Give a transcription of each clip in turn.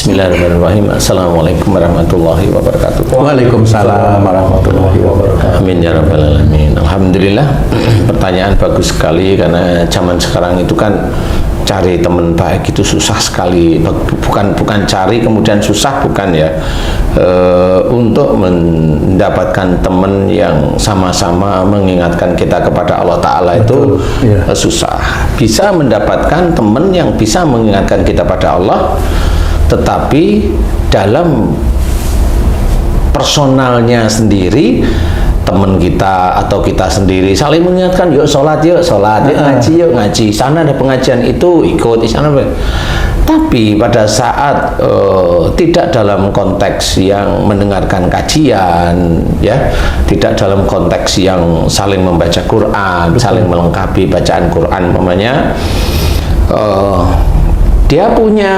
Bismillahirrahmanirrahim. Assalamualaikum warahmatullahi wabarakatuh. Waalaikumsalam warahmatullahi wabarakatuh. Amin ya rabbal alamin. Alhamdulillah. Pertanyaan bagus sekali, karena zaman sekarang itu kan cari teman baik itu susah sekali. Bukan cari kemudian susah, bukan ya. Untuk mendapatkan teman yang sama-sama mengingatkan kita kepada Allah Ta'ala itu susah. Bisa mendapatkan teman yang bisa mengingatkan kita pada Allah, tetapi dalam personalnya sendiri, teman kita atau kita sendiri saling mengingatkan, yuk sholat, yuk ngaji, yuk ngaji, sana ada pengajian itu ikut di sana. Tapi pada saat tidak dalam konteks yang mendengarkan kajian, ya, tidak dalam konteks yang saling membaca Quran, saling melengkapi bacaan Quran, umpamanya dia punya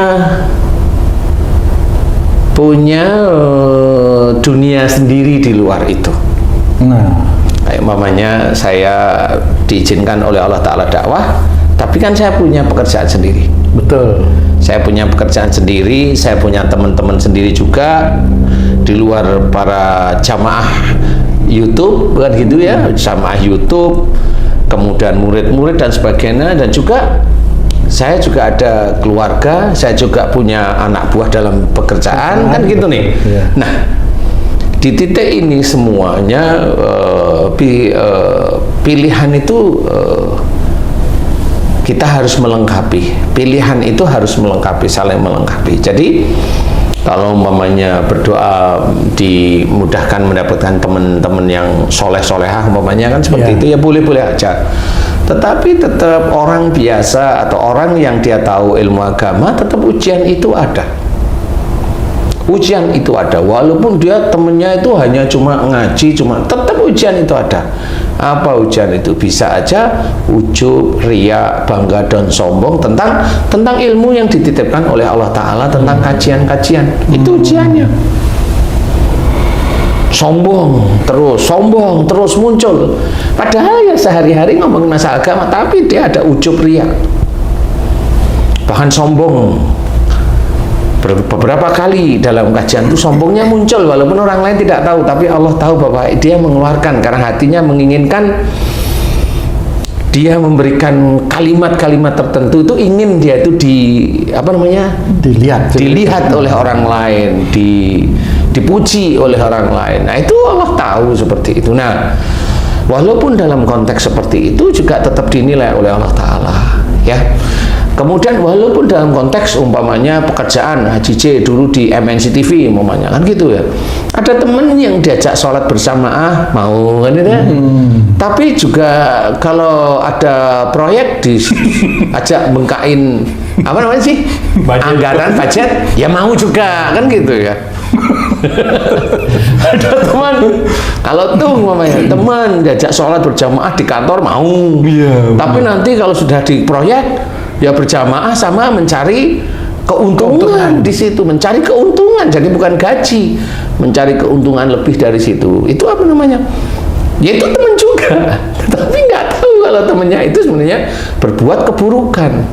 dunia sendiri di luar itu. Kayak mamanya saya diizinkan oleh Allah Ta'ala dakwah, tapi kan saya punya pekerjaan sendiri. Betul. Saya punya pekerjaan sendiri, saya punya teman-teman sendiri juga di luar para jamaah YouTube, bukan gitu ya, jamaah YouTube, kemudian murid-murid dan sebagainya, dan juga saya juga ada keluarga, saya juga punya anak buah dalam pekerjaan, kan gitu nih. Nah, di titik ini semuanya pilihan itu kita harus melengkapi. Pilihan itu harus melengkapi, saling melengkapi. Jadi kalau umpamanya berdoa dimudahkan mendapatkan teman-teman yang soleh-solehah, umpamanya kan seperti itu, ya boleh-boleh aja. Tetapi tetap orang biasa atau orang yang dia tahu ilmu agama, tetap ujian itu ada. Ujian itu ada, walaupun dia temennya itu hanya cuma ngaji, tetap ujian itu ada. Apa ujian itu? Bisa aja ujub, riya, bangga dan sombong tentang ilmu yang dititipkan oleh Allah Ta'ala, tentang kajian-kajian. Itu ujiannya. Sombong terus muncul, padahal ya sehari-hari ngomongin masalah agama, tapi dia ada ujub, riya, bahkan sombong. Beberapa kali dalam kajian itu sombongnya muncul, walaupun orang lain tidak tahu, tapi Allah tahu bahwa dia mengeluarkan karena hatinya menginginkan, dia memberikan kalimat-kalimat tertentu itu, ingin dia itu dilihat oleh orang lain, dipuji oleh orang lain. Nah, itu Allah tahu seperti itu. Nah, walaupun dalam konteks seperti itu juga tetap dinilai oleh Allah Ta'ala, ya. Kemudian walaupun dalam konteks umpamanya pekerjaan Haji C dulu di MNC TV umpamanya, kan gitu ya, ada temen yang diajak sholat berjamaah mau, kan itu ya. Tapi juga kalau ada proyek diajak bengkain apa namanya sih, anggaran budget, ya mau juga, kan gitu ya. Ada teman, kalau tuh umpamanya teman diajak sholat berjamaah di kantor mau, tapi nanti kalau sudah di proyek, ya berjamaah sama mencari keuntungan di situ, mencari keuntungan, jadi bukan gaji, mencari keuntungan lebih dari situ. Itu apa namanya? Ya itu teman juga, tapi nggak tahu kalau temannya itu sebenarnya berbuat keburukan.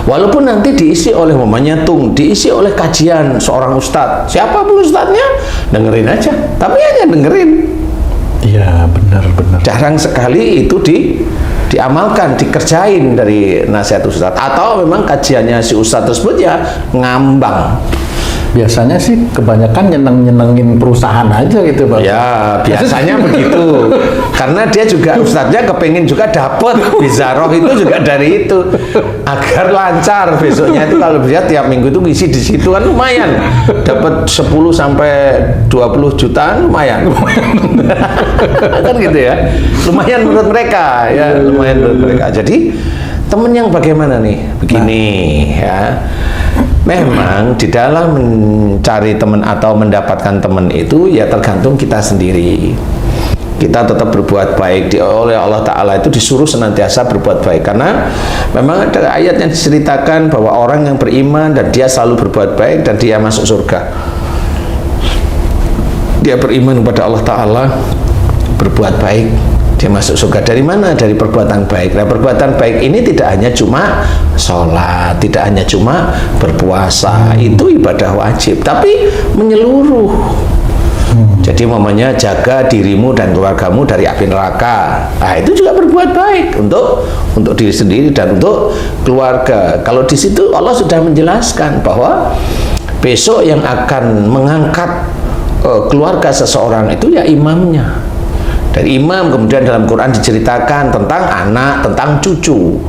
Walaupun nanti diisi oleh mamanya diisi oleh kajian seorang ustadz, siapapun ustadznya, dengerin aja, tapi hanya dengerin. Iya, benar-benar. Jarang sekali itu diamalkan, dikerjain dari nasihat ustadz, atau memang kajiannya si ustadz tersebut ya ngambang. Biasanya sih kebanyakan nyenengin perusahaan aja gitu, Bang. Ya, biasanya begitu. Karena dia juga ustadznya kepengen juga dapat bizaroh itu juga dari itu, agar lancar besoknya itu kalau dia tiap minggu itu ngisi di situ kan lumayan. Dapat 10 sampai 20 jutaan lumayan. Kan gitu ya. Lumayan menurut mereka, ya, lumayan menurut mereka. Jadi temen yang bagaimana nih? Begini, ya. Memang di dalam mencari teman atau mendapatkan teman itu ya tergantung kita sendiri. Kita tetap berbuat baik, oleh Allah Ta'ala itu disuruh senantiasa berbuat baik, karena memang ada ayat yang diceritakan bahwa orang yang beriman dan dia selalu berbuat baik dan dia masuk surga. Dia beriman kepada Allah Ta'ala, berbuat baik, Dia masuk surga dari mana? Dari perbuatan baik. Nah, perbuatan baik ini tidak hanya cuma sholat, tidak hanya cuma berpuasa, itu ibadah wajib, tapi menyeluruh. Jadi mamanya jaga dirimu dan keluargamu dari api neraka. Nah, itu juga berbuat baik untuk diri sendiri dan untuk keluarga. Kalau di situ Allah sudah menjelaskan bahwa besok yang akan mengangkat keluarga seseorang itu ya imamnya. Dari imam kemudian dalam Quran diceritakan tentang anak, tentang cucu.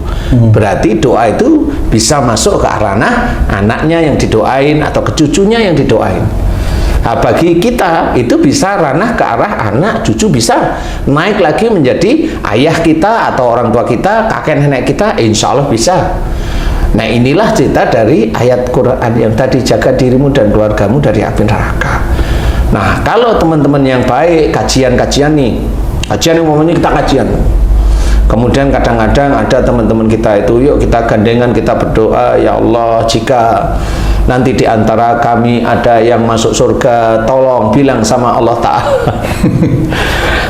Berarti doa itu bisa masuk ke ranah anaknya yang didoain atau ke cucunya yang didoain. Nah, bagi kita itu bisa ranah ke arah anak, cucu, bisa naik lagi menjadi ayah kita atau orang tua kita, kakek nenek kita, insya Allah bisa. Nah, inilah cerita dari ayat Quran yang tadi, jaga dirimu dan keluargamu dari api neraka. Nah, kalau teman-teman yang baik, kajian-kajian nih, kajian yang umumnya kita kajian. Kemudian kadang-kadang ada teman-teman kita itu, yuk kita gandengan, kita berdoa, ya Allah, jika nanti di antara kami ada yang masuk surga, tolong bilang sama Allah Ta'ala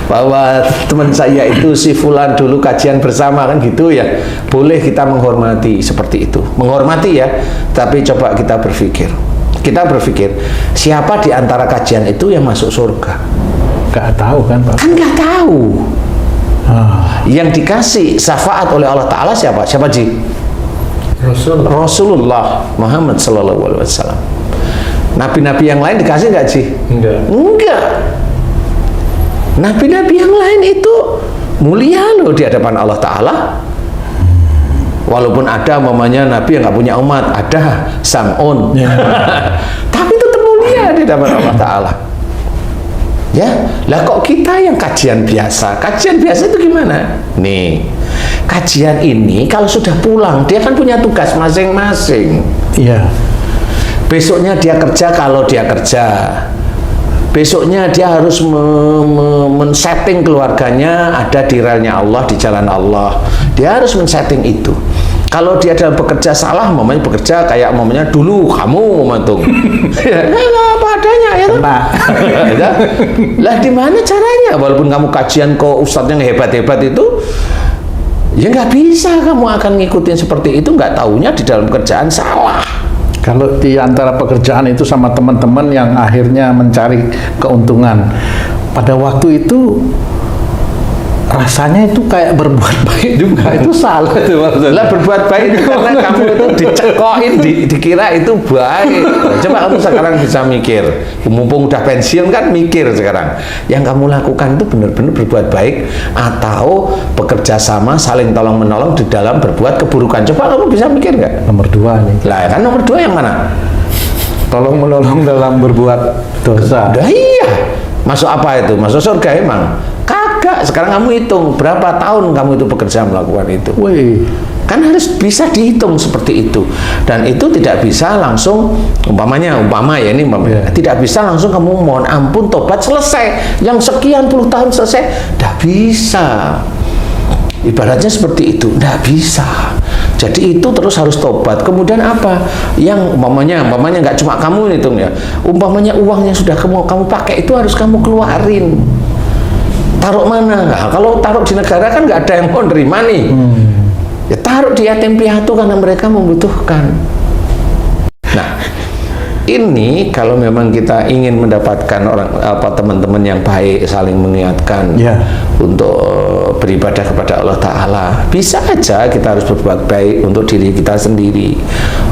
bahwa teman saya itu si fulan dulu kajian bersama, kan gitu ya. Boleh kita menghormati seperti itu, menghormati ya, tapi coba kita berpikir. Kita berpikir, siapa di antara kajian itu yang masuk surga? Nggak tahu kan, Pak? Kan nggak tahu. Yang dikasih syafaat oleh Allah Ta'ala siapa? Siapa, Ji? Rasulullah Muhammad Sallallahu Alaihi Wasallam. Nabi-nabi yang lain dikasih nggak, Ji? Enggak. Nabi-nabi yang lain itu mulia loh di hadapan Allah Ta'ala. Walaupun ada mamanya nabi yang nggak punya umat, ada Sam'un, tapi tetap mulia di hadapan Allah Ta'ala. Ya, lah kok kita yang kajian biasa? Kajian biasa itu gimana? Nih, kajian ini kalau sudah pulang dia kan punya tugas masing-masing. Iya. Besoknya dia kerja kalau dia kerja. Besoknya dia harus men-setting keluarganya ada di relnya Allah, di jalan Allah. Dia harus men-setting itu. Kalau dia dalam bekerja salah, mamanya bekerja kayak mamanya dulu kamu memantung. Ya, apa adanya ya. Ya. Lah di mana caranya? Walaupun kamu kajian ke ustadz yang hebat-hebat itu, ya nggak bisa kamu akan ngikutin seperti itu, nggak taunya di dalam kerjaan salah. Kalau di antara pekerjaan itu sama teman-teman yang akhirnya mencari keuntungan, pada waktu itu rasanya itu kayak berbuat baik juga, itu salah itu maksudnya. Lah berbuat baik itu karena kamu itu dicekokin, dikira itu baik. Coba kamu sekarang bisa mikir, mumpung udah pensiun kan mikir sekarang, yang kamu lakukan itu benar-benar berbuat baik atau bekerja sama saling tolong menolong di dalam berbuat keburukan. Coba kamu bisa mikir nggak? Nomor 2 nih. Lah kan nomor 2 yang mana? Tolong menolong dalam berbuat dosa. Udah iya. Masuk apa itu? Masuk surga emang? Kagak. Sekarang kamu hitung berapa tahun kamu itu bekerja melakukan itu. Wih. Kan harus bisa dihitung seperti itu. Dan itu tidak bisa langsung, umpama ya ini tidak bisa langsung kamu mohon ampun tobat selesai. Yang sekian puluh tahun selesai, tidak bisa. Ibaratnya seperti itu, tidak bisa. Jadi itu terus harus tobat. Kemudian apa? Yang umpamanya nggak cuma kamu hitung ya. Umpamanya uang yang sudah kamu pakai itu harus kamu keluarin. Taruh mana? Nah, kalau taruh di negara kan nggak ada yang mau nerima nih. Ya taruh di yatim piatu karena mereka membutuhkan. Nah, ini kalau memang kita ingin mendapatkan teman-teman yang baik, saling mengingatkan untuk beribadah kepada Allah Ta'ala, bisa aja kita harus berbuat baik untuk diri kita sendiri.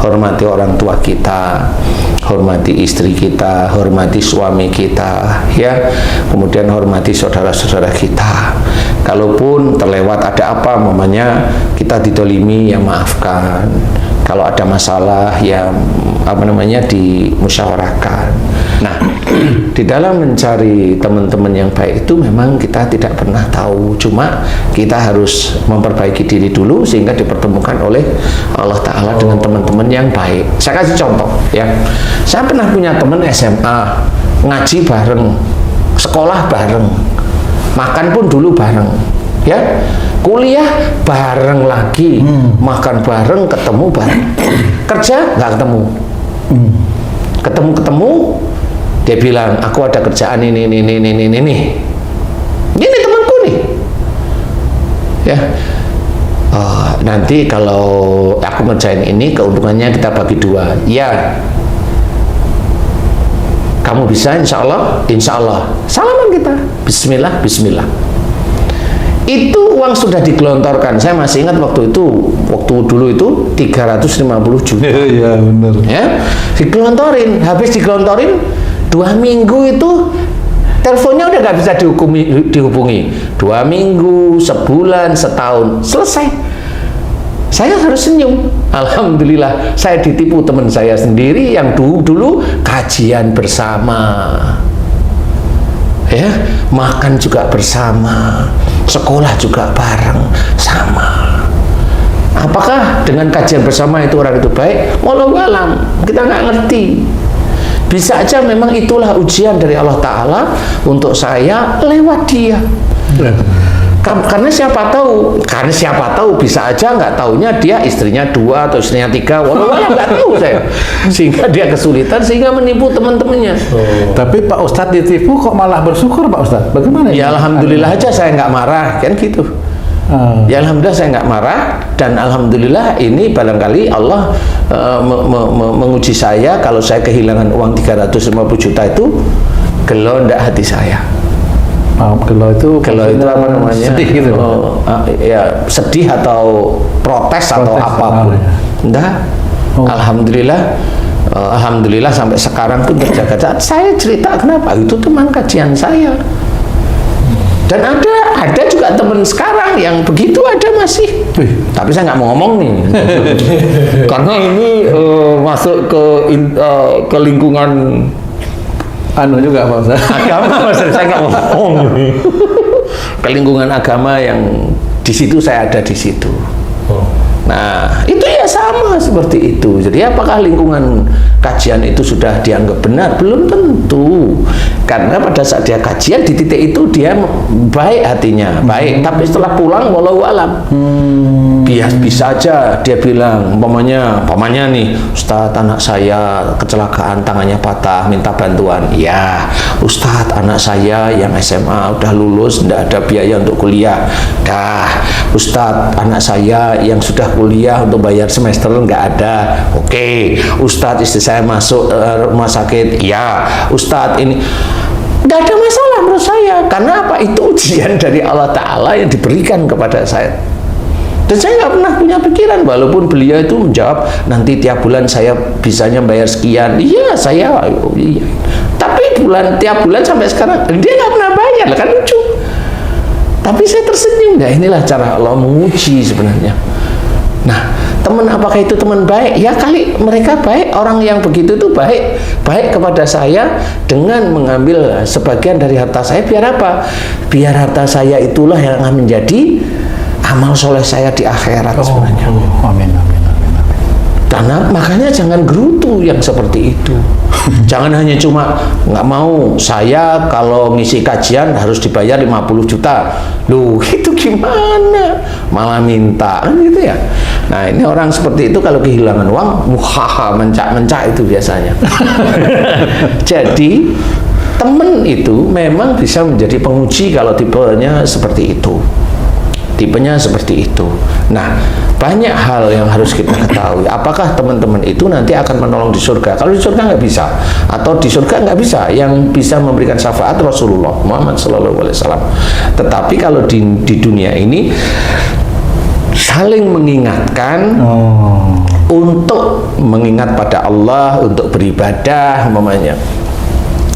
Hormati orang tua kita, hormati istri kita, hormati suami kita, ya. Kemudian hormati saudara-saudara kita. Kalaupun terlewat ada apa, mamanya kita didolimi, ya maafkan. Kalau ada masalah, ya dimusyawarahkan. Nah, di dalam mencari teman-teman yang baik itu memang kita tidak pernah tahu. Cuma kita harus memperbaiki diri dulu sehingga dipertemukan oleh Allah Ta'ala dengan teman-teman yang baik. Saya kasih contoh ya. Saya pernah punya teman SMA, ngaji bareng, sekolah bareng, makan pun dulu bareng, ya. Kuliah bareng lagi, makan bareng, ketemu bareng, kerja nggak ketemu, ketemu dia bilang aku ada kerjaan ini temanku nih, ya. Nanti kalau aku ngerjain ini keuntungannya kita bagi 2. Ya, kamu bisa, insya Allah. Salaman kita, Bismillah, Bismillah. Itu uang sudah digelontorkan. Saya masih ingat waktu dulu itu 350 juta. Iya benar. Ya, digelontorin. Habis digelontorin 2 minggu itu teleponnya udah nggak bisa dihubungi. 2 minggu, sebulan, setahun, selesai. Saya harus senyum. Alhamdulillah, saya ditipu teman saya sendiri yang dulu kajian bersama, ya, makan juga bersama, sekolah juga bareng, sama. Apakah dengan kajian bersama itu orang itu baik? Wallahu alam, kita nggak ngerti. Bisa aja memang itulah ujian dari Allah Ta'ala untuk saya lewat dia. Karena siapa tahu bisa aja nggak taunya dia istrinya 2 atau istrinya 3, walau nggak tahu saya, sehingga dia kesulitan sehingga menipu teman-temannya. Tapi Pak Ustadz ditipu kok malah bersyukur Pak Ustadz? Bagaimana? Ya alhamdulillah aja saya nggak marah kan gitu. Ya alhamdulillah saya nggak marah, dan alhamdulillah ini barangkali Allah menguji saya. Kalau saya kehilangan uang 350 juta itu gelo ndak hati saya. Gelo itu apa namanya? Sedih gitu. Ya sedih atau protes atau apapun. Ya. Enggak. Alhamdulillah sampai sekarang pun terjaga. Saya cerita kenapa? Itu teman kajian saya. Dan ada juga teman sekarang yang begitu ada masih. Tapi saya nggak mau ngomong nih. Karena ini masuk ke lingkungan juga Pak Ustaz. Agama, saya nggak ngomong. Ke lingkungan agama yang di situ saya ada di situ. Nah, itu ya sama seperti itu. Jadi apakah lingkungan kajian itu sudah dianggap benar? Belum tentu. Karena pada saat dia kajian di titik itu dia baik hatinya, baik. Tapi setelah pulang walau alam. Bisa aja dia bilang, umpamanya nih, Ustadz anak saya kecelakaan, tangannya patah, minta bantuan. Ya, Ustadz anak saya yang SMA udah lulus, tidak ada biaya untuk kuliah. Dah, Ustadz anak saya yang sudah kuliah untuk bayar semester nggak ada. Oke, Ustadz istri saya masuk rumah sakit. Ya, Ustadz ini nggak ada masalah menurut saya. Karena apa? Itu ujian dari Allah Ta'ala yang diberikan kepada saya. Dan saya nggak pernah punya pikiran, walaupun beliau itu menjawab nanti tiap bulan saya bisanya bayar sekian. Iya, iya. Tapi tiap bulan sampai sekarang dia nggak pernah bayar, kan lucu. Tapi saya tersenyum. Nah, inilah cara Allah menguji sebenarnya. Nah, teman apakah itu teman baik? Ya kali mereka baik, orang yang begitu itu baik kepada saya dengan mengambil sebagian dari harta saya. Biar apa? Biar harta saya itulah yang akan menjadi amal soleh saya di akhirat sebenarnya. Amin. Karena makanya jangan gerutu yang seperti itu. Jangan hanya cuma nggak mau saya kalau ngisi kajian harus dibayar 50 juta. Loh, itu gimana? Malah minta kan gitu ya. Nah, ini orang seperti itu kalau kehilangan uang, mencak itu biasanya. Jadi teman itu memang bisa menjadi penguji kalau tipenya seperti itu. Nah, banyak hal yang harus kita ketahui. Apakah teman-teman itu nanti akan menolong di surga? Kalau di surga nggak bisa, atau di surga nggak bisa. Yang bisa memberikan syafaat Rasulullah Muhammad SAW. Tetapi kalau di dunia ini saling mengingatkan untuk mengingat pada Allah, untuk beribadah,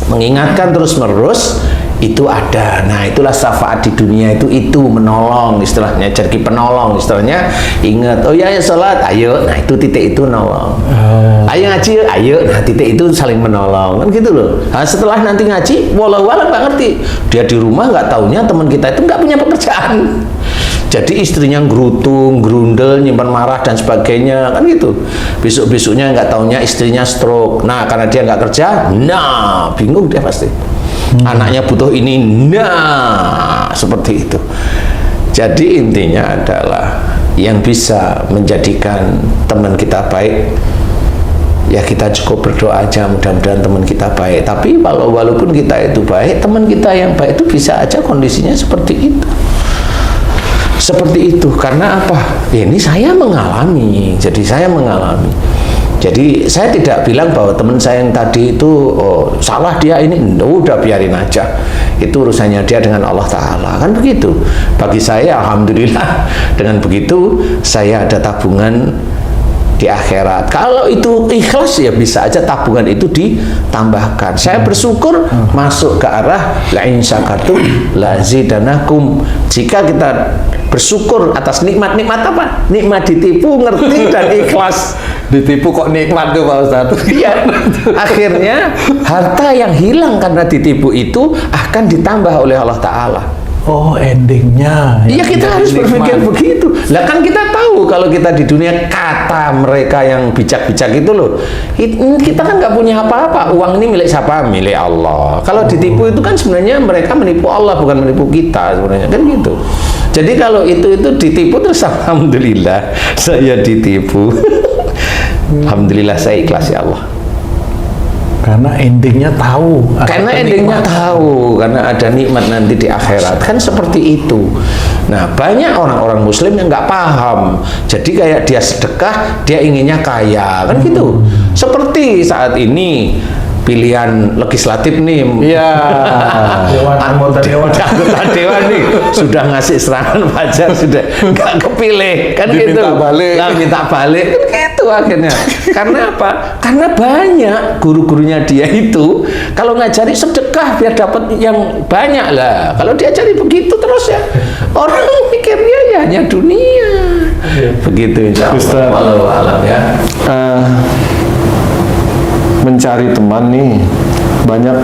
mengingatkan terus-menerus. Itu ada. Nah, itulah syafaat di dunia itu menolong, istilahnya jadi penolong, istilahnya ingat, oh ya sholat, ayo, nah itu titik itu nolong. Ayo ngaji, ayo, nah titik itu saling menolong, kan gitu loh. Nah, setelah nanti ngaji, walau nggak ngerti, dia di rumah nggak taunya teman kita itu nggak punya pekerjaan. Jadi istrinya gerutung, gerundel, nyimpan marah dan sebagainya, kan gitu. Besok-besoknya nggak taunya istrinya stroke. Nah, karena dia nggak kerja, nah bingung dia pasti. Anaknya butuh ini, nah seperti itu. Jadi intinya adalah yang bisa menjadikan teman kita baik, ya kita cukup berdoa aja mudah-mudahan teman kita baik. Tapi walaupun kita itu baik, teman kita yang baik itu bisa aja kondisinya seperti itu. seperti itu. Karena apa? Ini saya mengalami. Jadi saya mengalami. Jadi saya tidak bilang bahwa teman saya yang tadi itu salah dia ini, udah biarin aja. Itu urusannya dia dengan Allah Ta'ala. Kan begitu. Bagi saya alhamdulillah dengan begitu saya ada tabungan di akhirat. Kalau itu ikhlas ya bisa aja tabungan itu ditambahkan. Saya bersyukur masuk ke arah la in syakartum la zidanakum. Jika kita bersyukur atas nikmat-nikmat apa? Nikmat ditipu, ngerti dan ikhlas. Ditipu kok nikmat tuh Pak Ustadz. Iya. Akhirnya harta yang hilang karena ditipu itu akan ditambah oleh Allah Ta'ala. Oh, endingnya. Iya, kita harus berpikir begitu. Lah kan kita tahu kalau kita di dunia, kata mereka yang bijak-bijak itu loh, kita kan nggak punya apa-apa. Uang ini milik siapa? Milik Allah. Kalau ditipu itu kan sebenarnya mereka menipu Allah, bukan menipu kita sebenarnya, kan gitu. Jadi kalau itu ditipu terus alhamdulillah saya ditipu. Alhamdulillah saya ikhlas ya Allah. Karena endingnya tahu. Karena endingnya tahu, karena ada nikmat nanti di akhirat. Kan seperti itu. Nah, banyak orang-orang muslim yang nggak paham. Jadi kayak dia sedekah, dia inginnya kaya. Kan gitu. Seperti saat ini pilihan legislatif nih. Iya. Anggota dewan nih sudah ngasih serangan wajar, sudah nggak kepilih kan gitu. Minta balik kan gitu akhirnya. Karena apa? Karena banyak guru-gurunya dia itu kalau ngajari sedekah biar dapat yang banyak lah. Kalau diajari begitu terus ya orang mikirnya ya hanya dunia. Begitu insya Allah. Alam ya. Mencari teman nih, banyak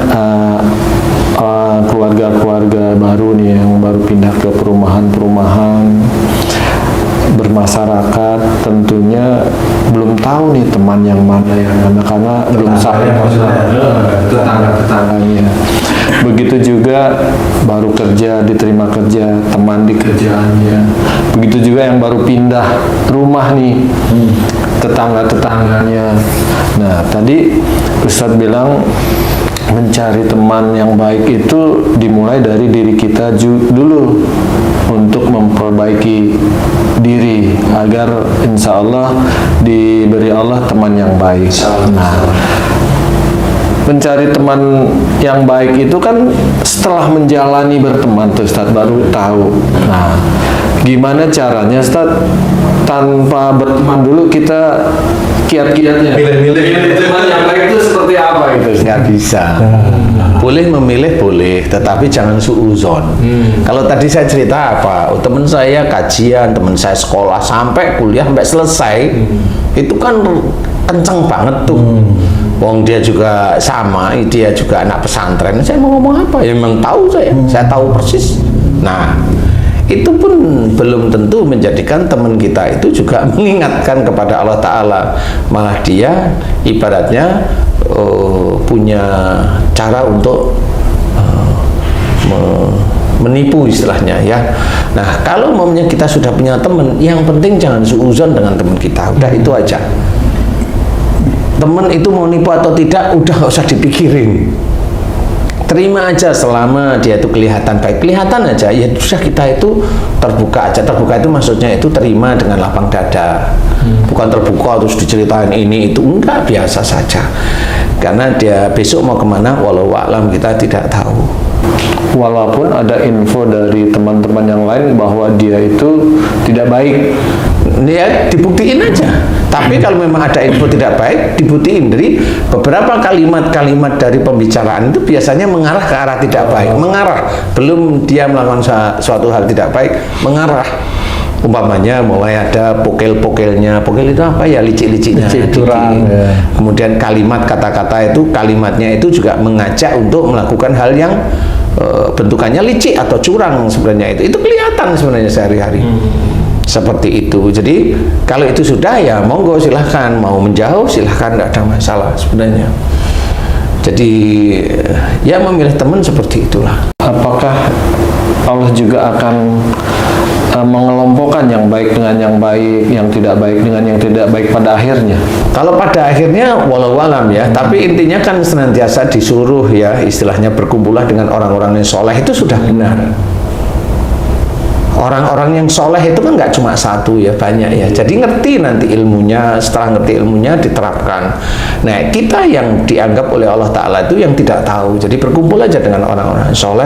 keluarga-keluarga baru nih yang baru pindah ke perumahan-perumahan, bermasyarakat, tentunya belum tahu nih teman yang mana karena belum sayang tetangga-tetangganya. Begitu juga baru kerja, diterima kerja, teman di kerjaannya. Begitu juga yang baru pindah rumah nih, tetangga-tetangganya. Nah, tadi Ustadz bilang mencari teman yang baik itu dimulai dari diri kita dulu untuk memperbaiki diri agar insya Allah diberi Allah teman yang baik. Nah, mencari teman yang baik itu kan setelah menjalani berteman tuh Ustadz baru tahu. Nah, gimana caranya Ustadz tanpa berteman dulu kita kiat-kiatnya milih teman yang baik itu seperti apa itu? Nggak bisa. Boleh memilih boleh, tetapi jangan suuzon. Kalau tadi saya cerita apa? Teman saya kajian, teman saya sekolah sampai kuliah sampai selesai, itu kan kenceng banget tuh. Wong dia juga sama, dia juga anak pesantren. Saya mau ngomong apa? Ya memang tahu saya tahu persis. Nah, itu pun belum tentu menjadikan teman kita itu juga mengingatkan kepada Allah Ta'ala. Malah dia ibaratnya punya cara untuk menipu istilahnya ya. Nah, kalau maunya kita sudah punya teman, yang penting jangan suuzon dengan teman kita. Udah itu aja. Teman itu mau nipu atau tidak, udah gak usah dipikirin. Terima aja selama dia itu kelihatan baik, kelihatan aja ya sudah, kita itu terbuka aja. Terbuka itu maksudnya itu terima dengan lapang dada, bukan terbuka terus diceritain ini itu, enggak, biasa saja. Karena dia besok mau kemana walau a'lam kita tidak tahu. Walaupun ada info dari teman-teman yang lain bahwa dia itu tidak baik, ya dibuktiin aja. Tapi kalau memang ada info tidak baik, dibuktiin dari beberapa kalimat-kalimat dari pembicaraan itu biasanya mengarah ke arah tidak baik. Mengarah, belum dia melakukan suatu hal tidak baik, mengarah. Umpamanya mulai ada pokel-pokelnya, pokel itu apa ya, licik-liciknya, curang. Ya. Kemudian kalimat kata-kata itu, kalimatnya itu juga mengajak untuk melakukan hal yang bentukannya licik atau curang sebenarnya itu kelihatan sebenarnya sehari-hari. Seperti itu. Jadi kalau itu sudah ya monggo silahkan, mau menjauh silahkan, tidak ada masalah sebenarnya. Jadi ya memilih teman seperti itulah. Apakah Allah juga akan mengelompokkan yang baik dengan yang baik, yang tidak baik dengan yang tidak baik pada akhirnya? Kalau pada akhirnya walau alam ya, tapi intinya kan senantiasa disuruh ya, istilahnya berkumpullah dengan orang-orang yang soleh, itu sudah benar. orang-orang yang soleh itu kan nggak cuma satu ya, banyak ya. Jadi ngerti nanti ilmunya, setelah ngerti ilmunya diterapkan. Nah, kita yang dianggap oleh Allah Ta'ala itu yang tidak tahu. Jadi berkumpul aja dengan orang-orang soleh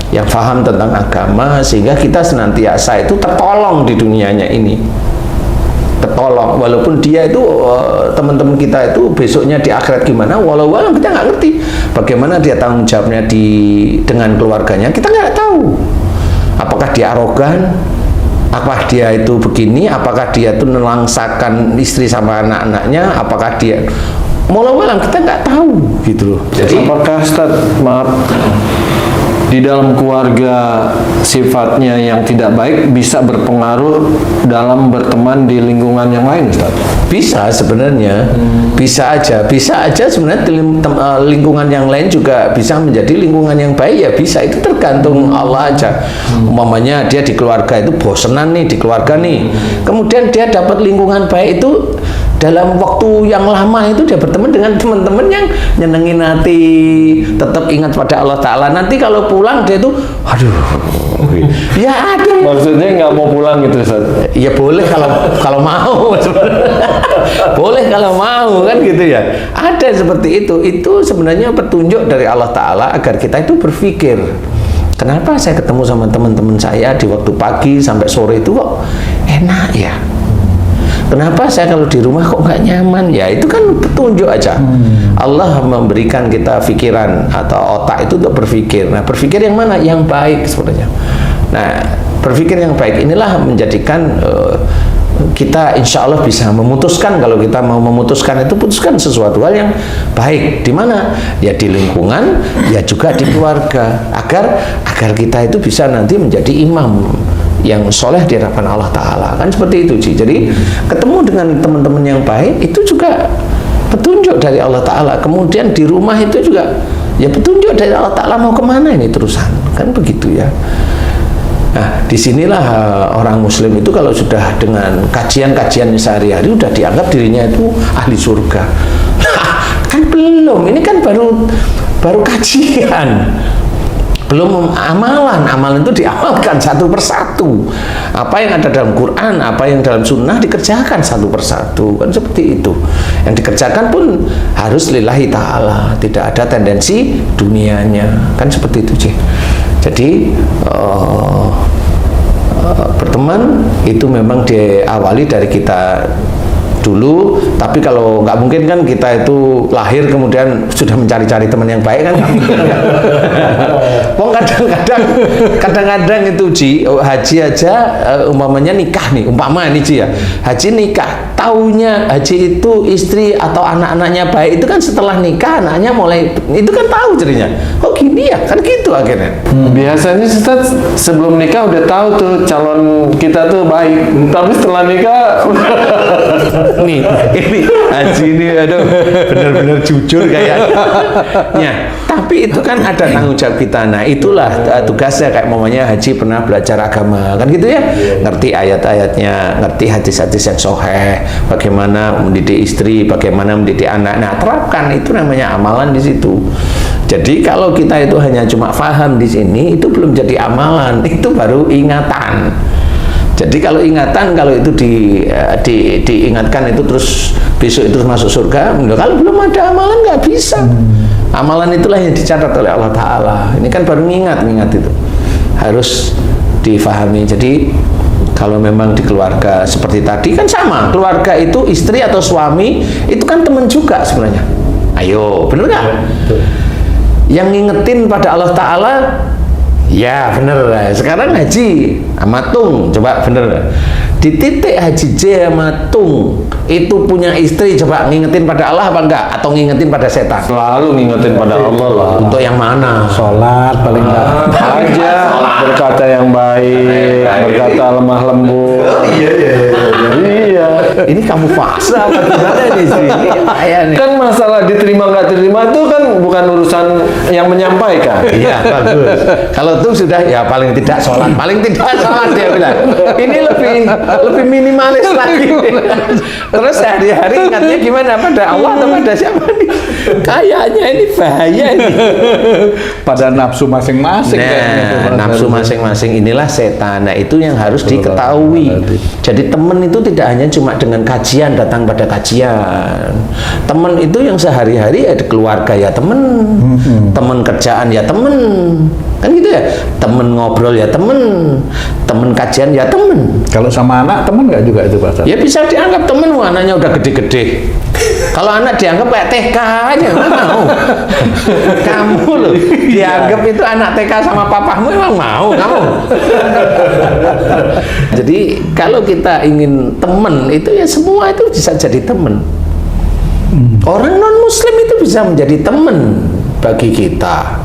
yang paham tentang agama, sehingga kita senantiasa itu tertolong di dunianya ini. Tertolong, walaupun dia itu teman-teman kita itu besoknya di akhirat gimana, walau kita nggak ngerti bagaimana dia tanggung jawabnya dengan keluarganya, kita nggak tahu. Apakah dia arogan, apakah dia itu begini, apakah dia itu nelangsakan istri sama anak-anaknya, apakah dia walau kita nggak tahu gitu loh. Jadi apakah Ustaz, maaf, di dalam keluarga sifatnya yang tidak baik bisa berpengaruh dalam berteman di lingkungan yang lain, Ustaz? Bisa sebenarnya, bisa aja sebenarnya lingkungan yang lain juga bisa menjadi lingkungan yang baik ya, bisa, itu tergantung Allah aja. Umpamanya dia di keluarga itu bosenan nih di keluarga nih, kemudian dia dapat lingkungan baik itu dalam waktu yang lama itu dia berteman dengan teman-teman yang nyenengin hati, tetap ingat pada Allah Ta'ala. Nanti kalau pulang dia itu, aduh, ya ada. Maksudnya nggak mau pulang gitu, Ustaz? Ya boleh kalau mau, boleh kalau mau kan gitu ya. Ada seperti itu. Itu sebenarnya petunjuk dari Allah Ta'ala agar kita itu berpikir, kenapa saya ketemu sama teman-teman saya di waktu pagi sampai sore itu kok enak ya? Kenapa saya kalau di rumah kok nggak nyaman? Ya itu kan petunjuk aja. Allah memberikan kita pikiran atau otak itu untuk berpikir. Nah, berpikir yang mana? Yang baik sebenarnya. Nah, berpikir yang baik inilah menjadikan kita insya Allah bisa memutuskan. Kalau kita mau memutuskan itu, putuskan sesuatu hal yang baik. Di mana? Ya di lingkungan, ya juga di keluarga. Agar kita itu bisa nanti menjadi imam yang soleh di hadapan Allah Ta'ala, kan seperti itu Ci. Jadi ketemu dengan teman-teman yang baik itu juga petunjuk dari Allah Ta'ala. Kemudian di rumah itu juga ya petunjuk dari Allah Ta'ala, mau kemana ini terusan, kan begitu ya. Nah, disinilah orang muslim itu kalau sudah dengan kajian-kajian sehari-hari udah dianggap dirinya itu ahli surga. Nah, kan belum, ini kan baru kajian, belum amalan. Amalan itu diamalkan satu persatu. Apa yang ada dalam Quran, apa yang dalam sunnah dikerjakan satu persatu, kan seperti itu. Yang dikerjakan pun harus lillahi ta'ala, tidak ada tendensi dunianya, kan seperti itu Cik. Jadi berteman itu memang diawali dari kita dulu, tapi kalau nggak mungkin kan kita itu lahir kemudian sudah mencari-cari teman yang baik, kan nggak mungkin kan. Kadang-kadang itu Ji, haji aja umpamanya nikah nih, umpama nih Ji ya, haji nikah, taunya haji itu istri atau anak-anaknya baik itu kan setelah nikah anaknya mulai itu kan tahu jadinya, oh gini ya, kan gitu akhirnya. Biasanya Ustaz sebelum nikah udah tahu tuh calon kita tuh baik, tapi setelah nikah nih ini haji ini aduh benar-benar jujur kayaknya. Tapi itu kan ada tanggung jawab kita. Nah itulah tugasnya, kayak mamanya haji pernah belajar agama kan gitu ya, ngerti ayat-ayatnya, ngerti hadis-hadis yang sahih, bagaimana mendidik istri, bagaimana mendidik anak. Nah terapkan, itu namanya amalan di situ. Jadi kalau kita itu hanya cuma paham di sini, itu belum jadi amalan, itu baru ingatan. Jadi kalau ingatan, kalau itu diingatkan itu terus besok itu masuk surga. Kalau belum ada amalan nggak bisa. Amalan itulah yang dicatat oleh Allah Ta'ala. Ini kan baru ingat itu harus difahami. Jadi kalau memang di keluarga seperti tadi kan sama, keluarga itu istri atau suami itu kan teman juga sebenarnya. Ayo, bener nggak? Yang ngingetin pada Allah Ta'ala, ya bener. Sekarang haji amatung, coba bener. Di titik haji J amatung itu punya istri, coba ngingetin pada Allah apa enggak? Atau ngingetin pada setan? selalu ngingetin pada Allah lah. Untuk yang mana? Sholat paling enggak. Aja berkata yang baik, berkata lemah lembut. Iya. Ini kamu fase apa gimana nih sih? Ini bahaya nih. Kan masalah diterima nggak diterima itu kan bukan urusan yang menyampaikan. Iya, bagus. Kalau itu sudah ya paling tidak sholat, dia bilang. Ini lebih minimalis lagi. Terus sehari-hari ingatnya gimana? Pada Allah atau pada siapa nih? Kayaknya ini bahaya ini. Pada nafsu masing-masing. kayaknya itu, Nah, Pak nafsu Ustadz. masing-masing inilah setan. Nah, itu yang harus diketahui. Jadi teman itu tidak hanya cuma dengan kajian, datang pada kajian. Teman itu yang sehari-hari ada keluarga ya teman, teman kerjaan ya teman, kan gitu ya. Teman ngobrol ya teman, teman kajian ya teman. Kalau sama anak teman nggak juga itu Pak Ustadz? Ya bisa dianggap teman, anaknya udah gede-gede. Kalau anak dianggap kayak TK aja, nggak mau. Kamu loh, dianggap itu anak TK sama papamu, emang mau kamu? Jadi kalau kita ingin teman itu ya semua itu bisa jadi teman. Orang non Muslim itu bisa menjadi teman bagi kita.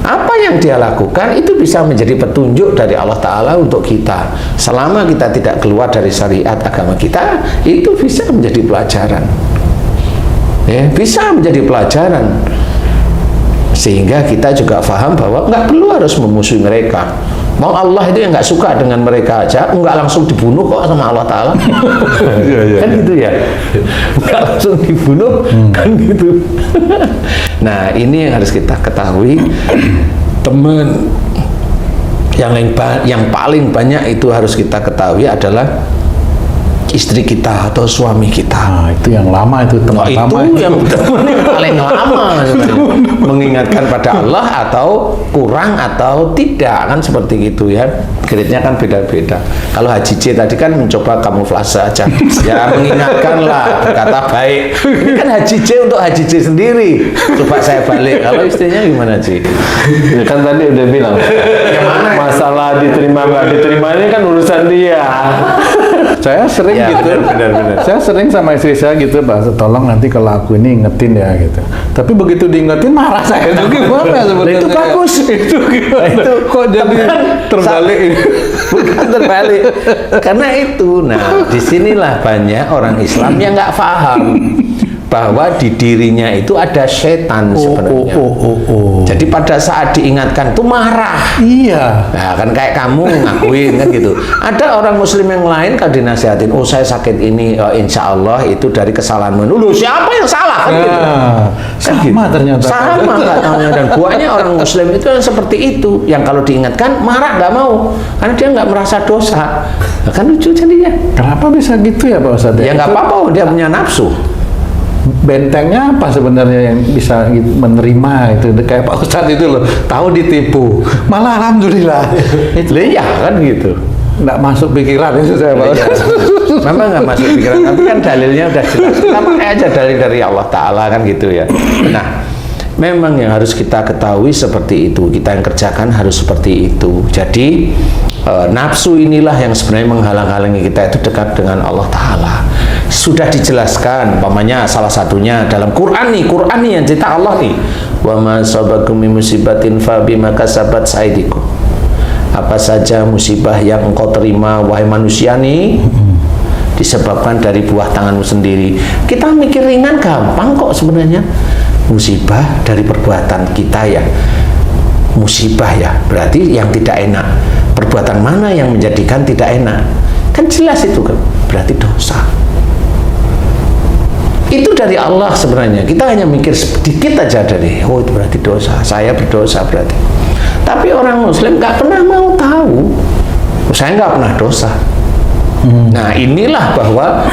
Apa yang dia lakukan itu bisa menjadi petunjuk dari Allah Ta'ala untuk kita. Selama kita tidak keluar dari syariat agama kita, itu bisa menjadi pelajaran. Ya, bisa menjadi pelajaran. Sehingga kita juga paham bahwa nggak perlu harus memusuhi mereka. Mau Allah itu yang nggak suka dengan mereka aja, nggak langsung dibunuh kok sama Allah Ta'ala. Kan gitu ya, nggak langsung dibunuh, kan gitu. Nah, ini yang harus kita ketahui. Teman yang paling banyak itu harus kita ketahui adalah istri kita atau suami kita. Nah, itu yang lama itu teman lama. Itu yang paling lama mengingatkan pada Allah atau kurang atau tidak, kan seperti itu ya. Grade-nya kan beda-beda. Kalau Haji C tadi kan mencoba kamuflase aja. Ya mengingatkanlah, berkata baik. Ini kan Haji C untuk Haji C sendiri. Coba saya balik. Kalau istrinya gimana sih? Ya kan tadi udah bilang. Masalah diterima nggak diterima ini kan urusan dia. Saya sering Ya, gitu. benar. Saya sering sama istri saya gitu, Pak, tolong nanti kalau aku ini ingetin ya gitu. Tapi begitu diingetin marah saya. Itu gimana sebenarnya? Itu bagus. Itu gimana? Itu kok jadi terbalik? Bukan terbalik. Karena itu, nah disinilah banyak orang Islam yang nggak paham bahwa di dirinya itu ada setan sebenarnya. Jadi pada saat diingatkan tuh marah. Iya. Nah, kan kayak kamu ngakuin kan gitu. Ada orang Muslim yang lain kalau dinasihatin, oh saya sakit ini, oh, insya Allah itu dari kesalahanmu. Loh, siapa yang salah kan gitu? Sama ternyata. Sama katanya. Dan banyak orang Muslim itu yang seperti itu, yang kalau diingatkan marah nggak mau, karena dia nggak merasa dosa. Nah, kan lucu jadinya. Kenapa bisa gitu ya Pak Ustadz? Ya nggak apa-apa, dia punya nafsu. Bentengnya apa sebenarnya yang bisa menerima itu kayak Pak Ustadz itu loh, tahu ditipu malah alhamdulillah itu Iya kan gitu. nggak masuk pikiran itu saya Pak Ustadz. Memang nggak masuk pikiran, tapi kan dalilnya udah jelas. Kita pakai aja dalil dari Allah Ta'ala kan gitu ya. Nah, memang yang harus kita ketahui seperti itu. Kita yang kerjakan harus seperti itu. Jadi nafsu inilah yang sebenarnya menghalang-halangi kita itu dekat dengan Allah Ta'ala. Sudah dijelaskan, umpamanya salah satunya dalam Quran nih yang cerita Allah nih. Wa ma sabakum min musibatin fa bima kasabat aydikum. Apa saja musibah yang engkau terima wahai manusia nih disebabkan dari buah tanganmu sendiri. Kita mikir ringan gampang kok sebenarnya. Musibah dari perbuatan kita ya. Musibah ya, berarti yang tidak enak. Perbuatan mana yang menjadikan tidak enak? Kan jelas itu kan, berarti dosa. Itu dari Allah sebenarnya. Kita hanya mikir sedikit aja dari, oh itu berarti dosa, saya berdosa berarti. Tapi orang Muslim nggak pernah mau tahu, saya nggak pernah dosa. Nah inilah bahwa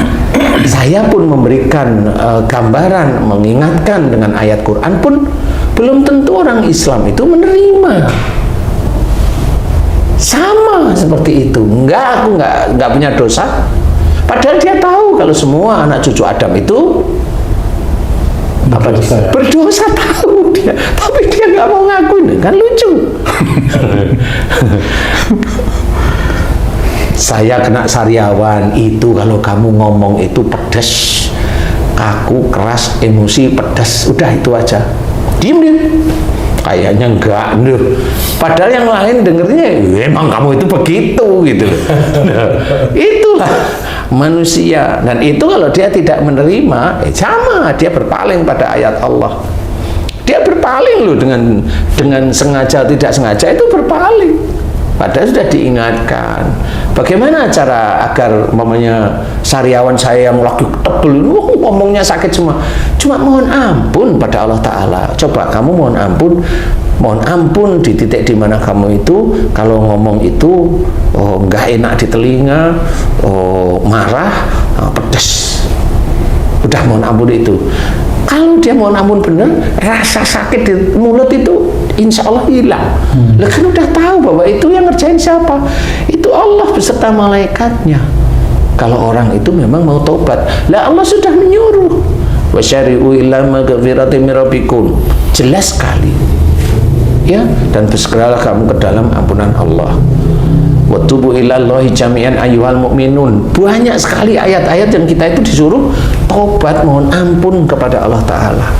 saya pun memberikan gambaran, mengingatkan dengan ayat Quran pun belum tentu orang Islam itu menerima. Sama seperti itu. Aku nggak punya dosa. Padahal dia tahu kalau semua anak cucu Adam itu berdosa, tahu dia, tapi dia nggak mau ngakuin, kan lucu. Saya kena sariawan itu kalau kamu ngomong itu pedas, aku keras, emosi pedas, udah itu aja. Diem dia. Kayaknya enggak, padahal yang lain dengernya emang kamu itu begitu gitu. Nah, itulah manusia, dan itu kalau dia tidak menerima sama dia berpaling pada ayat Allah. Dia berpaling loh dengan sengaja tidak sengaja itu berpaling, padahal sudah diingatkan Bagaimana cara agar mamanya sariawan saya yang lagi tebel ini ngomongnya sakit semua. Cuma mohon ampun pada Allah Ta'ala. Coba kamu mohon ampun di titik dimana kamu itu kalau ngomong itu nggak enak di telinga, marah, pedes. Udah mohon ampun itu. Kalau dia mohon ampun benar, rasa sakit di mulut itu insya Allah hilang. Lah kan udah tahu bahwa itu yang ngerjain siapa? Itu Allah beserta malaikatnya. Kalau orang itu memang mau tobat, lah Allah sudah menyuruh. Wasyari'u ila maghfiratin min rabbikum. Jelas sekali. Ya, dan bersegeralah kamu ke dalam ampunan Allah. Wa tubu ilallahi jami'an ayyuhal mu'minun. Banyak sekali ayat-ayat yang kita itu disuruh tobat, mohon ampun kepada Allah Ta'ala.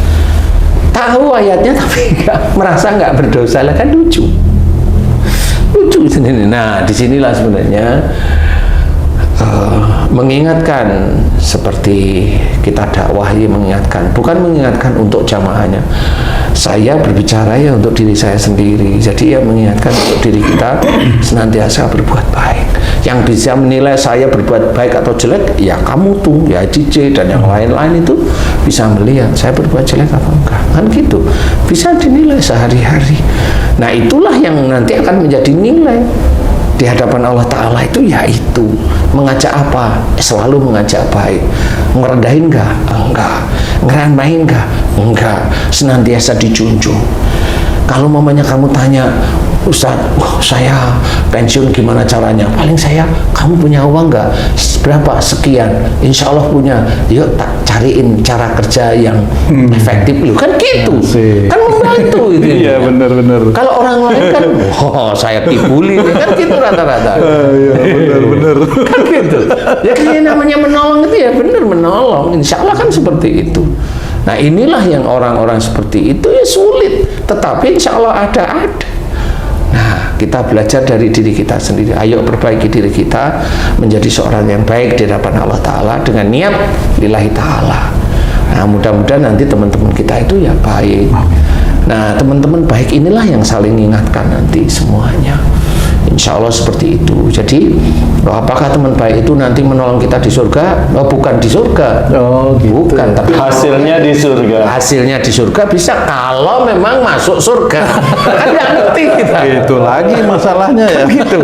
Tahu ayatnya tapi merasa nggak berdosa, lah kan lucu sendiri. Nah, disinilah sebenarnya mengingatkan, seperti kita dakwahi, mengingatkan, bukan mengingatkan untuk jamaahnya. Saya berbicara ya untuk diri saya sendiri. Jadi ya mengingatkan untuk diri kita senantiasa berbuat baik. Yang bisa menilai saya berbuat baik atau jelek, ya kamu tuh, ya DJ dan yang lain-lain itu bisa melihat saya berbuat jelek apa enggak. Kan gitu. Bisa dinilai sehari-hari. Nah, itulah yang nanti akan menjadi nilai di hadapan Allah Ta'ala itu, yaitu mengajak apa? Selalu mengajak baik. Ngerendahin enggak? Enggak. Ngerendahin enggak? Enggak. Senantiasa dijunjung. Kalau mamanya kamu tanya, Ustaz, saya pensiun gimana caranya? Paling saya, kamu punya uang enggak? Berapa? Sekian. Insya Allah punya. Yuk tak cariin cara kerja yang efektif. Loh, kan gitu. Kan membantu itu. Iya, benar-benar. Kalau orang lain kan, saya kibuli, kan gitu rata-rata. Iya, benar-benar. Kan gitu. Ya kayak namanya menolong itu ya benar menolong. Insya Allah kan seperti itu. Nah, inilah yang orang-orang seperti itu ya sulit. Tetapi insya Allah ada. Nah, kita belajar dari diri kita sendiri. Ayo perbaiki diri kita menjadi seorang yang baik di hadapan Allah Ta'ala dengan niat lillahi ta'ala. Nah, mudah-mudahan nanti teman-teman kita itu ya baik. Nah, teman-teman baik inilah yang saling mengingatkan nanti semuanya. Insya Allah seperti itu. Jadi, apakah teman baik itu nanti menolong kita di surga? Bukan di surga. Gitu. Bukan, tapi Hasilnya di surga. Hasilnya di surga bisa kalau memang masuk surga. Kan nggak ngerti kita. Itu lagi masalahnya ya. Gitu.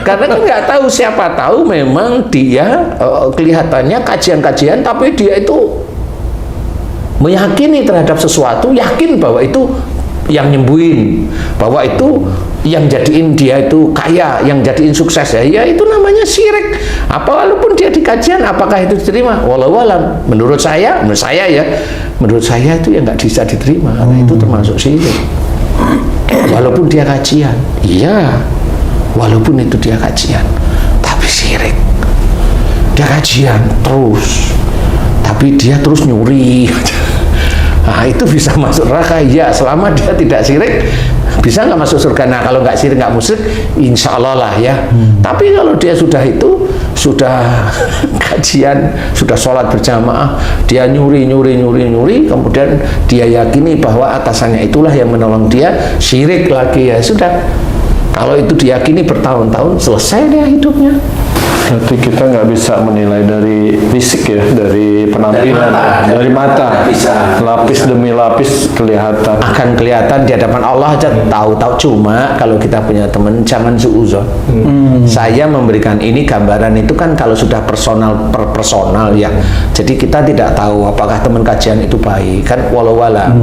Karena kan nggak tahu, siapa tahu memang dia kelihatannya kajian-kajian, tapi dia itu meyakini terhadap sesuatu, yakin bahwa itu yang nyembuhin, bahwa itu yang jadiin dia itu kaya, yang jadiin sukses ya itu namanya syirik. Apa walaupun dia di kajian, apakah itu diterima? Walau alam. Menurut saya itu ya nggak bisa diterima karena itu termasuk syirik. Walaupun dia kajian, iya, walaupun itu dia kajian, tapi syirik. Dia kajian terus, tapi dia terus nyuri. Nah, itu bisa masuk neraka ya, selama dia tidak syirik bisa nggak masuk surga. Nah, kalau nggak syirik nggak musyrik, insya Allah lah ya. Tapi kalau dia sudah kajian, sudah sholat berjamaah, dia nyuri, kemudian dia yakini bahwa atasannya itulah yang menolong dia, syirik lagi ya sudah. Kalau itu diyakini bertahun-tahun, selesai dia hidupnya. Berarti kita nggak bisa menilai dari fisik ya, dari penampilan, dari mata. Bisa. Lapis demi lapis kelihatan. Akan kelihatan di hadapan Allah aja tahu-tahu. Cuma kalau kita punya teman jangan suuzon. Saya memberikan ini gambaran itu kan kalau sudah personal per personal ya. Jadi kita tidak tahu apakah teman kajian itu baik kan walau-walau.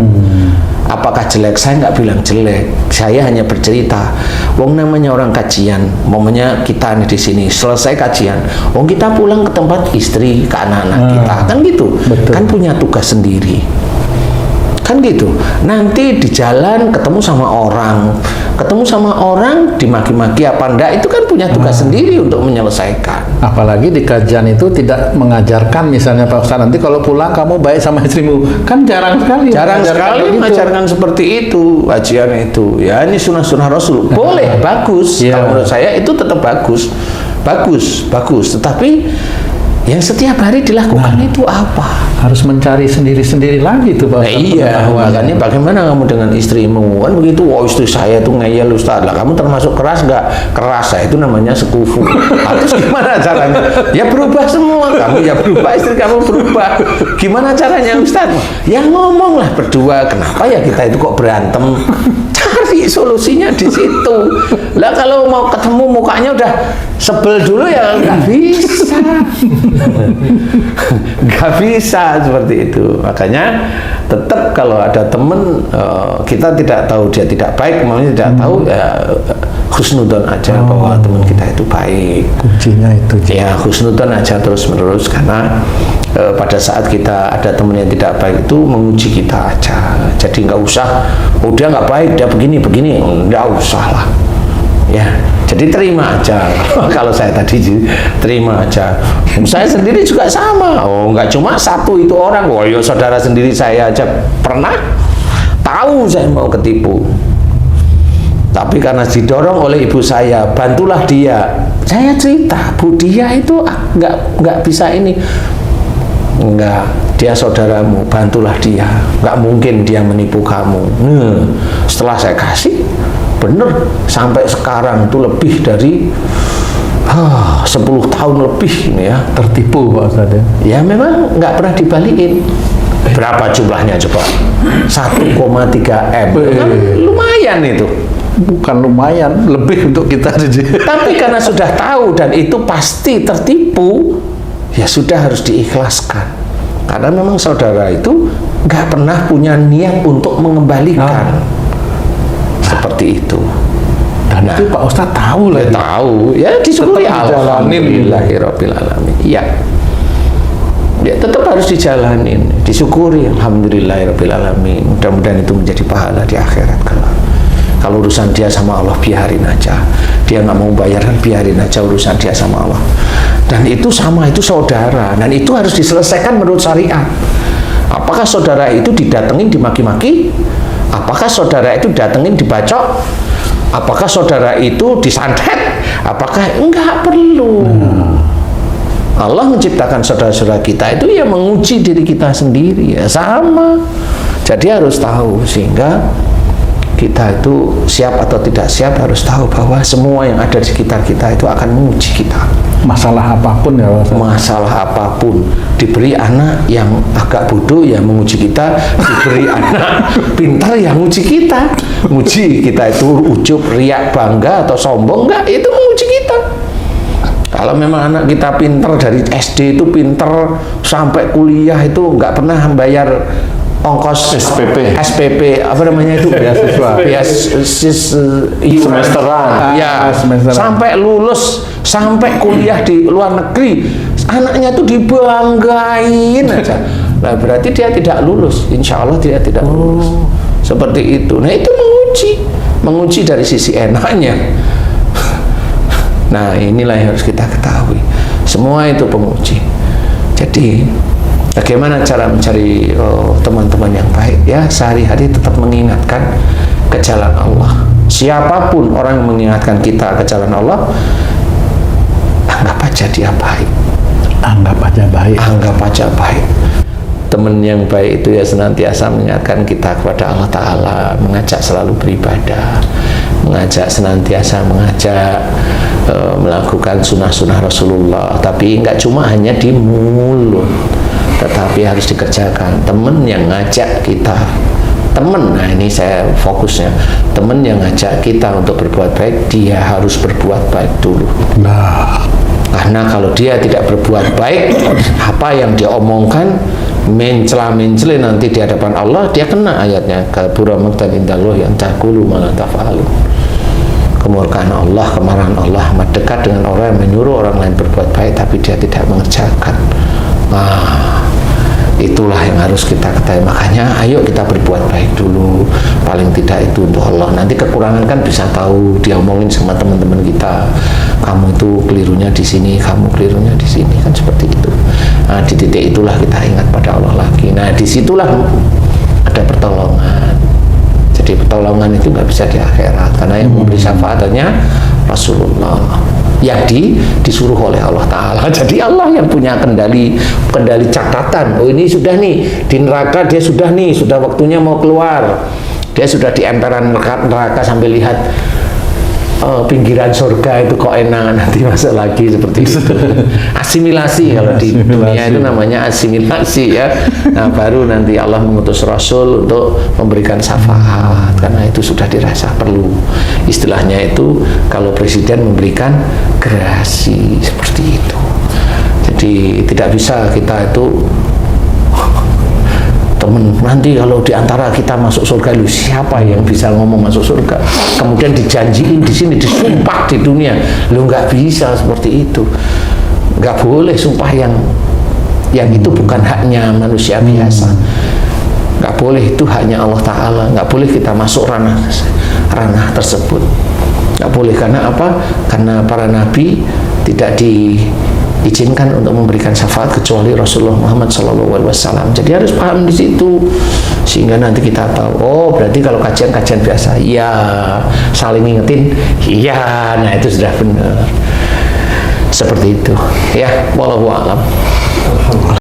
Apakah jelek? Saya nggak bilang jelek. Saya hanya bercerita. Wong namanya orang kajian, momennya kita di sini selesai kajian. Wong kita pulang ke tempat istri, ke anak-anak kita, kan gitu. Betul. Kan punya tugas sendiri. Kan gitu. Nanti di jalan ketemu sama orang dimaki-maki apa enggak, itu kan punya tugas sendiri untuk menyelesaikan. Apalagi di kajian itu tidak mengajarkan misalnya Pak Ustaz, nanti kalau pulang kamu baik sama istrimu, kan jarang sekali mengajarkan seperti itu. Kajian itu ya ini sunnah Rasul boleh bagus. Yeah. Kalau menurut saya itu tetap bagus, tetapi Yang setiap hari dilakukan itu apa? Harus mencari sendiri-sendiri lagi tuh Pak Nah, Ustadz, iya, pengetahuannya. makanya bagaimana kamu dengan istrimu? Kan begitu, wah istri saya tuh ngeyel Ustaz. Lah kamu termasuk keras nggak? Keras, ya itu namanya sekufu. Terus gimana caranya? Ya berubah semua, kamu ya berubah, istri kamu berubah. Gimana caranya Ustaz? Ya ngomonglah berdua, kenapa ya kita itu kok berantem? Cari solusinya di situ. Lah kalau mau ketemu mukanya udah sebel dulu ya nggak bisa. Nggak bisa seperti itu. Makanya tetap kalau ada temen kita tidak tahu dia tidak baik, maunya tidak tahu, ya husnudon aja bahwa teman kita itu baik. Kuncinya itu. Ya husnudon aja terus menerus, karena pada saat kita ada teman yang tidak baik itu menguji kita aja. Jadi nggak usah, oh dia nggak baik, dia begini, nggak usah lah. Ya, jadi terima aja. Kalau saya tadi terima aja. Saya sendiri juga sama. Oh, nggak cuma satu itu orang. Oh, ya saudara sendiri saya aja pernah tahu saya mau ketipu. Tapi karena didorong oleh ibu saya, bantulah dia. Saya cerita, Bu, dia itu nggak bisa ini. Enggak, dia saudaramu, bantulah dia. Nggak mungkin dia menipu kamu. Setelah saya kasih, bener, sampai sekarang itu lebih dari 10 tahun lebih ini ya. Tertipu Pak Ustadz ya. Ya memang nggak pernah dibalikin. Berapa jumlahnya coba? 1,3 M. Kan lumayan itu. Bukan lumayan, lebih untuk kita. Tapi karena sudah tahu dan itu pasti tertipu, ya sudah harus diikhlaskan. Karena memang saudara itu nggak pernah punya niat untuk mengembalikan. Seperti itu. Dan itu Pak Ustadz tahu lah. Ya tahu, ya disyukuri, Tetap dijalanin. alhamdulillahirabbil alamin. Iya. Ya tetap harus dijalanin, disyukuri, alhamdulillahirabbil alamin. Mudah-mudahan itu menjadi pahala di akhirat kelak. Kalau urusan dia sama Allah, biarin aja. Dia nggak mau bayar, kan biarin aja urusan dia sama Allah. Dan itu sama, itu saudara, dan itu harus diselesaikan menurut syariat. Apakah saudara itu didatengin dimaki-maki? Apakah saudara itu datengin dibacok? Apakah saudara itu disantet? Apakah enggak perlu? Allah menciptakan saudara-saudara kita itu ya menguji diri kita sendiri, ya sama. Jadi harus tahu, sehingga kita itu siap atau tidak siap harus tahu bahwa semua yang ada di sekitar kita itu akan menguji kita. Masalah apapun ya Pak Ustadz. Masalah apapun, diberi anak yang agak bodoh ya menguji kita, diberi anak pintar yang menguji kita. Menguji kita itu ujub, riak, bangga atau sombong, enggak, itu menguji kita. Kalau memang anak kita pintar dari SD itu pintar sampai kuliah itu nggak pernah bayar ongkos SPP apa namanya itu, beasiswa, semesteran ya, semesteran. sampai lulus, sampai kuliah di luar negeri, anaknya itu dibanggain aja. Nah berarti dia tidak lulus, insya Allah dia tidak lulus. Seperti itu. Nah itu menguji dari sisi enaknya. Nah inilah yang harus kita ketahui, semua itu penguji. Jadi bagaimana cara mencari teman-teman yang baik? Ya sehari-hari tetap mengingatkan ke jalan Allah. Siapapun orang yang mengingatkan kita ke jalan Allah, anggap aja dia baik. Anggap aja baik. Anggap aja baik. Teman yang baik itu ya senantiasa mengingatkan kita kepada Allah Ta'ala, mengajak selalu beribadah, mengajak senantiasa melakukan sunnah-sunnah Rasulullah. Tapi nggak cuma hanya di mulut, tetapi harus dikerjakan. Teman yang ngajak kita, teman, nah ini saya fokusnya, teman yang ngajak kita untuk berbuat baik, dia harus berbuat baik dulu. Nah, karena kalau dia tidak berbuat baik, apa yang dia omongkan mencela-mencela nanti di hadapan Allah, dia kena ayatnya, kabura maqtan indallah yang taqulu ma la taf'alun. Kemurkaan Allah, kemarahan Allah amat dekat dengan orang yang menyuruh orang lain berbuat baik tapi dia tidak mengerjakan. Nah, itulah yang harus kita ketahui. Makanya ayo kita berbuat baik dulu, paling tidak itu untuk Allah. Nanti kekurangan kan bisa tahu, dia omongin sama teman-teman kita, kamu itu kelirunya di sini, kamu kelirunya di sini, kan seperti itu. Nah di titik itulah kita ingat pada Allah lagi. Nah disitulah ada pertolongan. Jadi pertolongan itu nggak bisa di akhirat, karena yang memberi syafaat hanya Rasulullah. yang disuruh oleh Allah Ta'ala. Jadi Allah yang punya kendali catatan. Oh ini sudah nih, di neraka dia sudah nih, sudah waktunya mau keluar. Dia sudah di emperan neraka sampai lihat pinggiran surga itu kok enak, nanti masuk lagi seperti itu. Asimilasi kalau di dunia itu namanya asimilasi ya. Nah baru nanti Allah mengutus Rasul untuk memberikan syafaat, karena itu sudah dirasa perlu. Istilahnya itu kalau presiden memberikan gerasi seperti itu. Jadi tidak bisa kita itu temen nanti kalau diantara kita masuk surga, lu siapa yang bisa ngomong masuk surga, kemudian dijanjiin di sini, disumpah di dunia, lu nggak bisa seperti itu, nggak boleh sumpah yang itu bukan haknya manusia biasa, nggak boleh, itu haknya Allah Ta'ala, nggak boleh kita masuk ranah tersebut, nggak boleh. Karena apa? Karena para nabi tidak diizinkan untuk memberikan syafaat kecuali Rasulullah Muhammad SAW. Jadi harus paham di situ sehingga nanti kita tahu, oh berarti kalau kajian biasa, ya saling ngingetin, iya, nah itu sudah benar. Seperti itu, ya, wallahu a'lam.